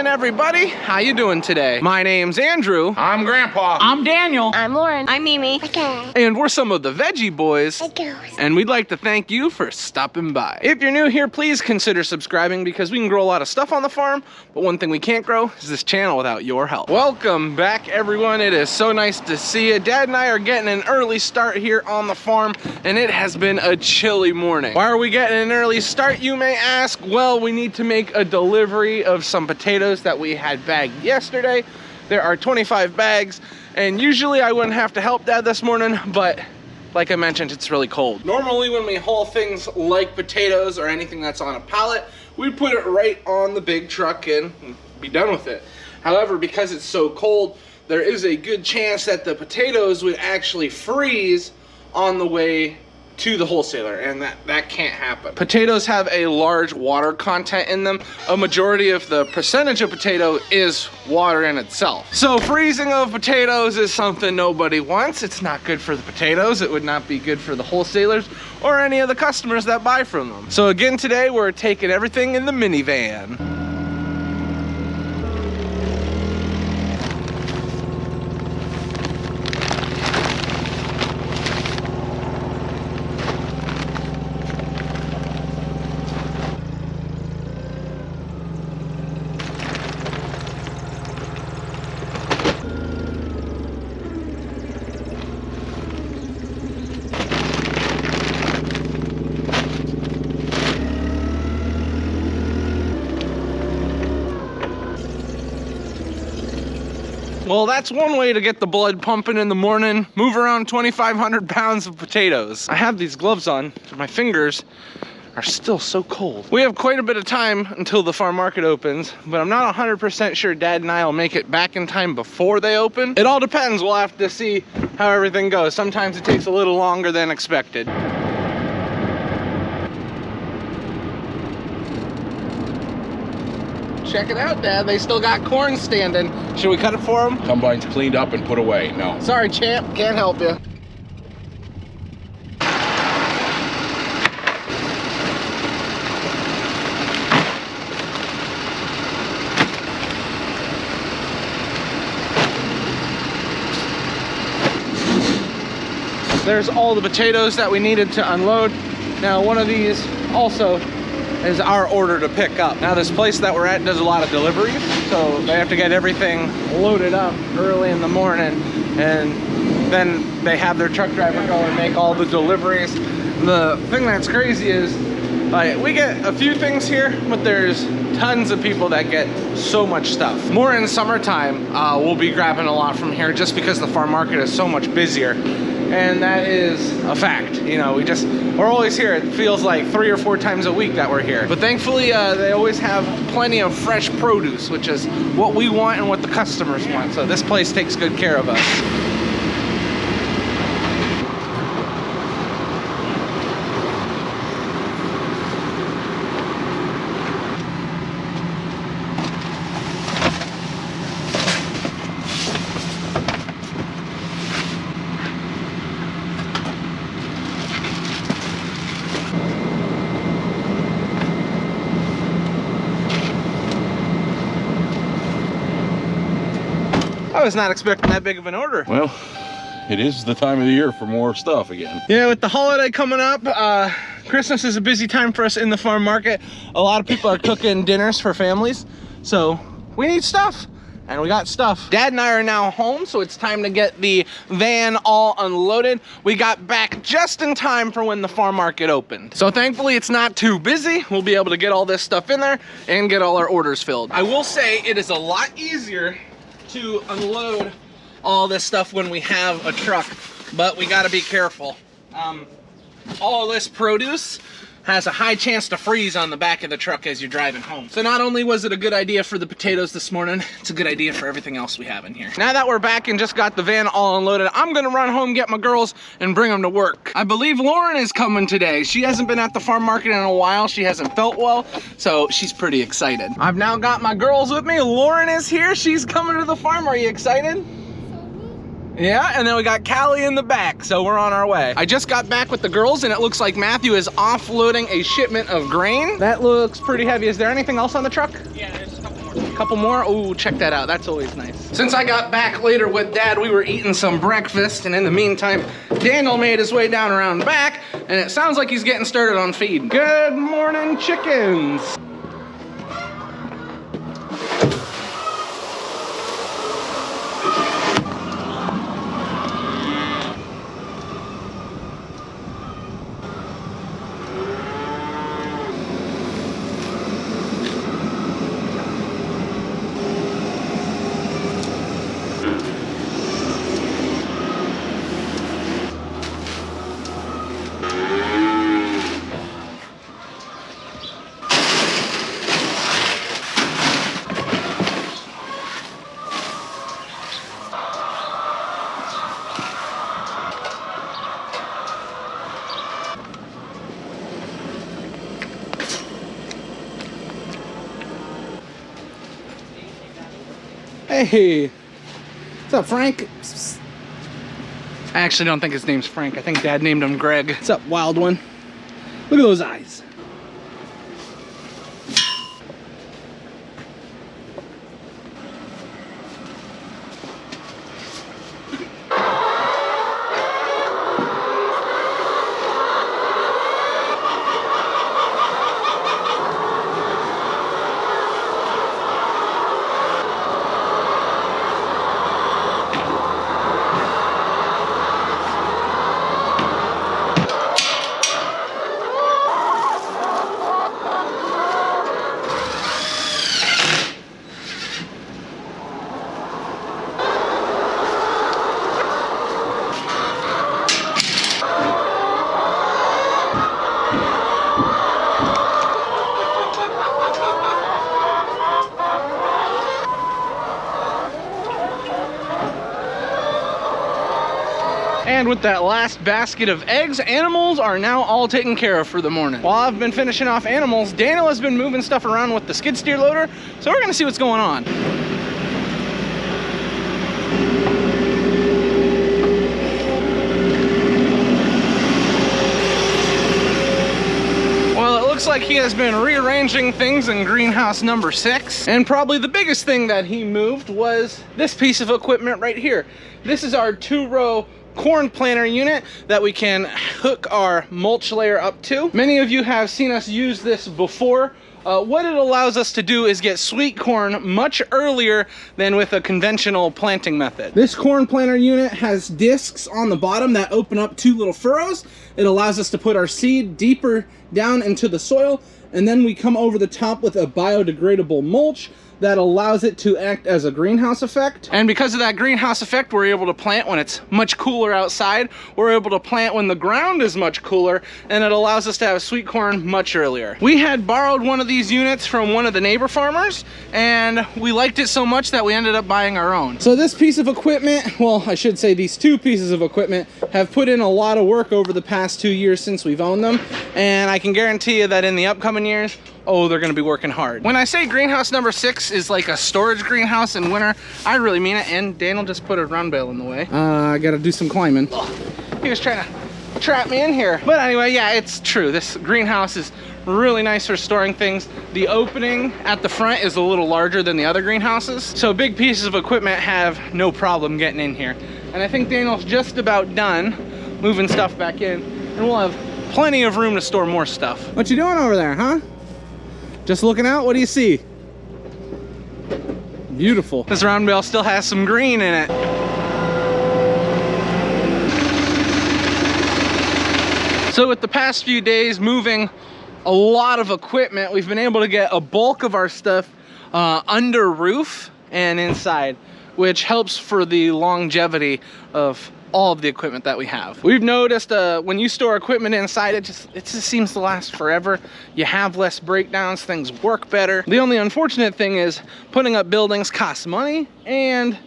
everybody. How you doing today? My name's Andrew. I'm Grandpa. I'm Daniel. I'm Lauren. I'm Mimi. Okay. And we're some of the Veggie Boys. Okay. And we'd like to thank you for stopping by. If you're new here, please consider subscribing because we can grow a lot of stuff on the farm, but one thing we can't grow is this channel without your help. Welcome back, everyone. It is so nice to see you. Dad and I are getting an early start here on the farm, and it has been a chilly morning. Why are we getting an early start, you may ask? Well, we need to make a delivery of some potatoes that we had bagged yesterday. There are 25 bags, and usually I wouldn't have to help Dad this morning, but like I mentioned, it's really cold. Normally when we haul things like potatoes or anything that's on a pallet, we put it right on the big truck and be done with it. However, because it's so cold, there is a good chance that the potatoes would actually freeze on the way to the wholesaler, and that can't happen. Potatoes have a large water content in them. A majority of the percentage of potato is water in itself. So freezing of potatoes is something nobody wants. It's not good for the potatoes. It would not be good for the wholesalers or any of the customers that buy from them. So again, today we're taking everything in the minivan. Well, that's one way to get the blood pumping in the morning. Move around 2,500 pounds of potatoes. I have these gloves on, so my fingers are still so cold. We have quite a bit of time until the farm market opens, but I'm not 100% sure Dad and I will make it back in time before they open. It all depends. We'll have to see how everything goes. Sometimes it takes a little longer than expected. Check it out, Dad. They still got corn standing. Should we cut it for them? Combine's cleaned up and put away. No. Sorry, champ. Can't help you. There's all the potatoes that we needed to unload. Now, one of these also is our order to pick up. Now, this place that we're at does a lot of deliveries, so they have to get everything loaded up early in the morning, and then they have their truck driver go and make all the deliveries. The thing that's crazy is, like, we get a few things here, but there's tons of people that get so much stuff. More in summertime, we'll be grabbing a lot from here just because the farm market is so much busier. And that is a fact. You know, we're always here. It feels like 3 or 4 times a week that we're here. But thankfully, they always have plenty of fresh produce, which is what we want and what the customers want. So this place takes good care of us. I was not expecting that big of an order. Well, it is the time of the year for more stuff again. Yeah, with the holiday coming up, Christmas is a busy time for us in the farm market. A lot of people are cooking dinners for families, so we need stuff. And we got stuff. Dad and I are now home, so it's time to get the van all unloaded. We got back just in time for when the farm market opened. So thankfully it's not too busy. We'll be able to get all this stuff in there and get all our orders filled. I will say it is a lot easier to unload all this stuff when we have a truck, but we gotta be careful. All this produce has a high chance to freeze on the back of the truck as you're driving home. So not only was it a good idea for the potatoes this morning, it's a good idea for everything else we have in here. Now that we're back and just got the van all unloaded, I'm gonna run home, get my girls, and bring them to work. I believe Lauren is coming today. She hasn't been at the farm market in a while. She hasn't felt well, so she's pretty excited. I've now got my girls with me. Lauren is here. She's coming to the farm. Are you excited? Yeah, and then we got Callie in the back, so we're on our way. I just got back with the girls, and it looks like Matthew is offloading a shipment of grain. That looks pretty heavy. Is there anything else on the truck? Yeah, there's a couple more. Couple more. Oh, check that out. That's always nice. Since I got back later with Dad, we were eating some breakfast, and in the meantime, Daniel made his way down around back, and it sounds like he's getting started on feed. Good morning, chickens. Hey, what's up, Frank? I actually don't think his name's Frank. I think Dad named him Greg. What's up, wild one? Look at those eyes. And with that last basket of eggs, animals are now all taken care of for the morning. While I've been finishing off animals, Daniel has been moving stuff around with the skid steer loader, so we're gonna see what's going on. Looks like he has been rearranging things in greenhouse number 6. And probably the biggest thing that he moved was this piece of equipment right here. This is our 2-row corn planter unit that we can hook our mulch layer up to. Many of you have seen us use this before. What it allows us to do is get sweet corn much earlier than with a conventional planting method. This corn planter unit has discs on the bottom that open up 2 little furrows. It allows us to put our seed deeper down into the soil, and then we come over the top with a biodegradable mulch that allows it to act as a greenhouse effect. And because of that greenhouse effect, we're able to plant when it's much cooler outside. We're able to plant when the ground is much cooler, and it allows us to have sweet corn much earlier. We had borrowed one of these units from one of the neighbor farmers, and we liked it so much that we ended up buying our own. So this piece of equipment, well, I should say these 2 pieces of equipment, have put in a lot of work over the past 2 years since we've owned them, and I can guarantee you that in the upcoming years, oh, they're gonna be working hard. When I say greenhouse number 6 is like a storage greenhouse in winter, I really mean it. And Daniel just put a round bale in the way. I gotta do some climbing. Oh, he was trying to trap me in here. But anyway, yeah, it's true. This greenhouse is really nice for storing things. The opening at the front is a little larger than the other greenhouses, so big pieces of equipment have no problem getting in here. And I think Daniel's just about done moving stuff back in, and we'll have plenty of room to store more stuff. What you doing over there, huh? Just looking out? What do you see? Beautiful. This round bale still has some green in it. So with the past few days moving a lot of equipment, we've been able to get a bulk of our stuff under roof and inside, which helps for the longevity of all of the equipment that we have. We've noticed when you store equipment inside, it just seems to last forever. You have less breakdowns, things work better. The only unfortunate thing is putting up buildings costs money, and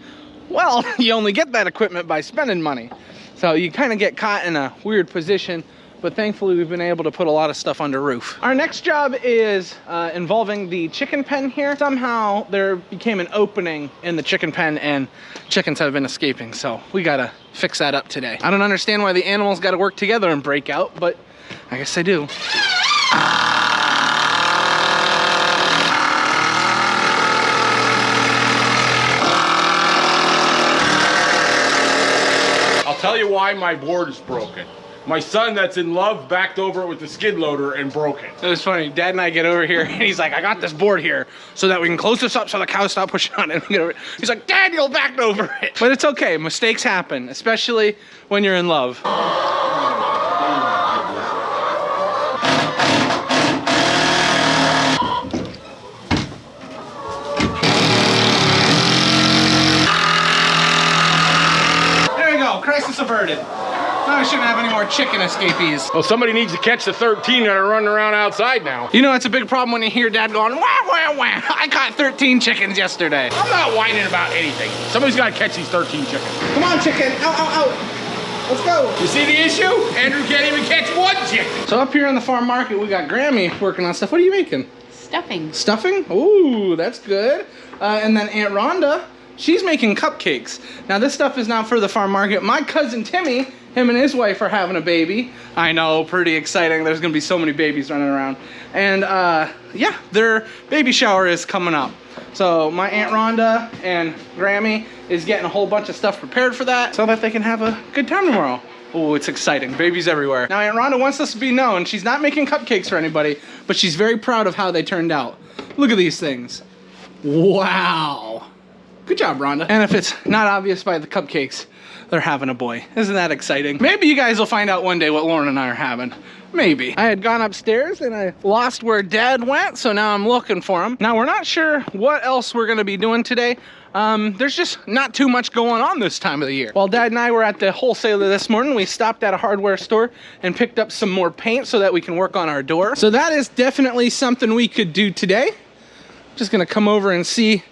well, you only get that equipment by spending money. So you kind of get caught in a weird position, but thankfully we've been able to put a lot of stuff under roof. Our next job is involving the chicken pen here. Somehow there became an opening in the chicken pen and chickens have been escaping, so we gotta fix that up today. I don't understand why the animals gotta work together and break out, but I guess they do. why my board is broken. My son that's in love backed over it with the skid loader and broke it. It was funny. Dad and I get over here, and he's like, I got this board here so that we can close this up so the cows stop pushing on it. He's like, Daniel backed over it. But it's okay. Mistakes happen, especially when you're in love. There we go. Crisis averted. Now I shouldn't have any more chicken escapees. Well, somebody needs to catch the 13 that are running around outside now. You know, it's a big problem when you hear Dad going, wah, wah, wah. I caught 13 chickens yesterday. I'm not whining about anything. Somebody's got to catch these 13 chickens. Come on, chicken. Ow, ow, ow. Let's go. You see the issue? Andrew can't even catch one chicken. So up here on the farm market, we got Grammy working on stuff. What are you making? Stuffing. Stuffing? Ooh, that's good. And then Aunt Rhonda, she's making cupcakes. Now this stuff is not for the farm market. My cousin Timmy, him and his wife are having a baby. I know, pretty exciting. There's gonna be so many babies running around. And yeah, their baby shower is coming up. So my Aunt Rhonda and Grammy is getting a whole bunch of stuff prepared for that so that they can have a good time tomorrow. Oh, it's exciting. Babies everywhere. Now Aunt Rhonda wants this to be known. She's not making cupcakes for anybody, but she's very proud of how they turned out. Look at these things. Wow. Good job, Rhonda. And if it's not obvious by the cupcakes, they're having a boy. Isn't that exciting? Maybe you guys will find out one day what Lauren and I are having. Maybe. I had gone upstairs and I lost where Dad went, so now I'm looking for him. Now we're not sure what else we're gonna be doing today. There's just not too much going on this time of the year. While Dad and I were at the wholesaler this morning, we stopped at a hardware store and picked up some more paint so that we can work on our door. So that is definitely something we could do today. Just gonna come over and see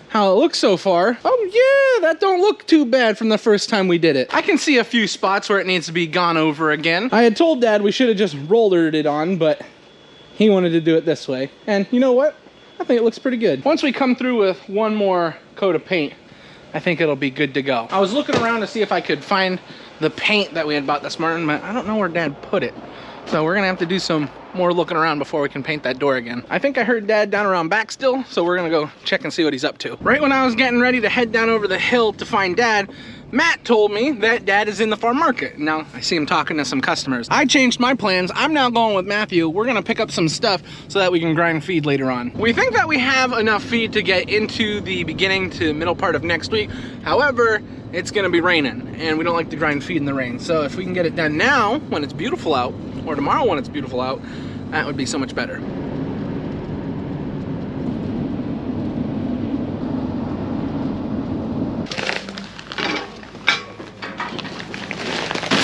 how it looks so far. Oh yeah, that don't look too bad from the first time we did it. I can see a few spots where it needs to be gone over again. I had told Dad we should have just rollered it on, but he wanted to do it this way. And you know what? I think it looks pretty good. Once we come through with one more coat of paint, I think it'll be good to go. I was looking around to see if I could find the paint that we had bought this morning, but I don't know where Dad put it. So we're gonna have to do some more looking around before we can paint that door again. I think I heard Dad down around back still, so we're gonna go check and see what he's up to. Right when I was getting ready to head down over the hill to find Dad, Matt told me that Dad is in the farm market. Now I see him talking to some customers. I changed my plans. I'm now going with Matthew. We're gonna pick up some stuff so that we can grind feed later on. We think that we have enough feed to get into the beginning to middle part of next week. However, it's gonna be raining and we don't like to grind feed in the rain. So if we can get it done now when it's beautiful out, or tomorrow when it's beautiful out, that would be so much better.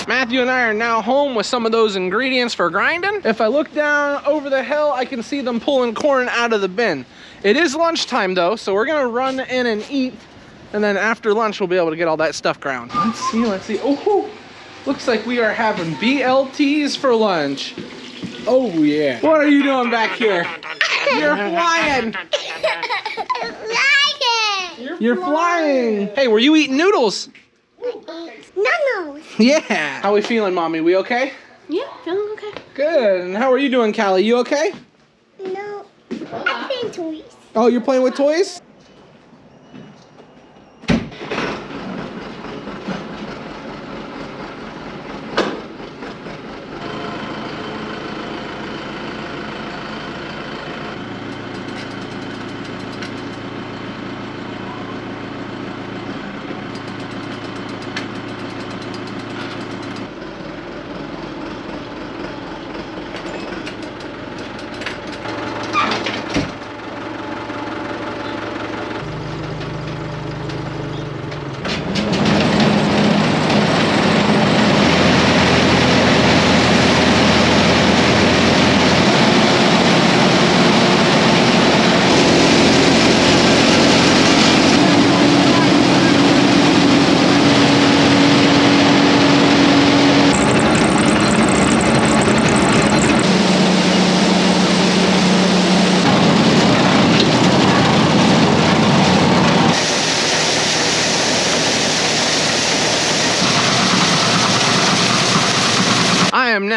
Matthew and I are now home with some of those ingredients for grinding. If I look down over the hill, I can see them pulling corn out of the bin. It is lunchtime though, so we're gonna run in and eat, and then after lunch we'll be able to get all that stuff ground. Let's see. Oh, looks like we are having BLTs for lunch. Oh yeah. What are you doing back here? You're flying. You're flying. Hey, were you eating noodles? No. Yeah. How we feeling, Mommy? We okay? Yeah, feeling okay. Good. And how are you doing, Callie? You okay? No. I'm playing toys. Oh, you're playing with toys?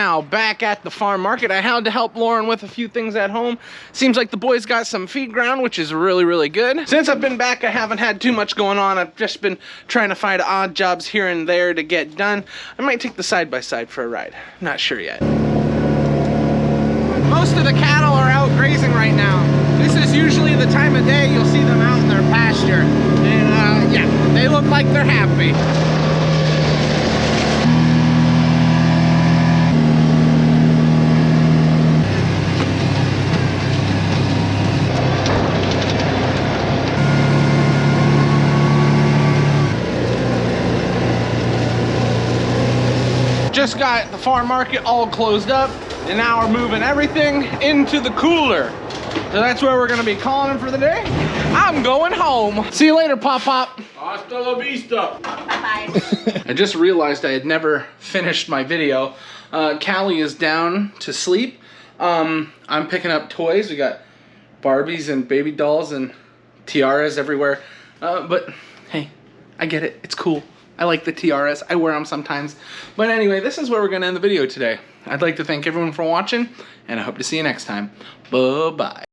now back at the farm market. I had to help Lauren with a few things at home. Seems like the boys got some feed ground, which is really, really good. Since I've been back, I haven't had too much going on. I've just been trying to find odd jobs here and there to get done. I might take the side-by-side for a ride. Not sure yet. Most of the cattle are out grazing right now. This is usually the time of day you'll see them out in their pasture. And yeah, they look like they're happy. Just got the farm market all closed up, and now we're moving everything into the cooler. So that's where we're gonna be calling it for the day. I'm going home. See you later, Pop Pop. Hasta la vista. Bye-bye. I just realized I had never finished my video. Callie is down to sleep. I'm picking up toys. We got Barbies and baby dolls and tiaras everywhere. But hey, I get it, it's cool. I like the tiaras, I wear them sometimes. But anyway, this is where we're gonna end the video today. I'd like to thank everyone for watching, and I hope to see you next time. Bye-bye.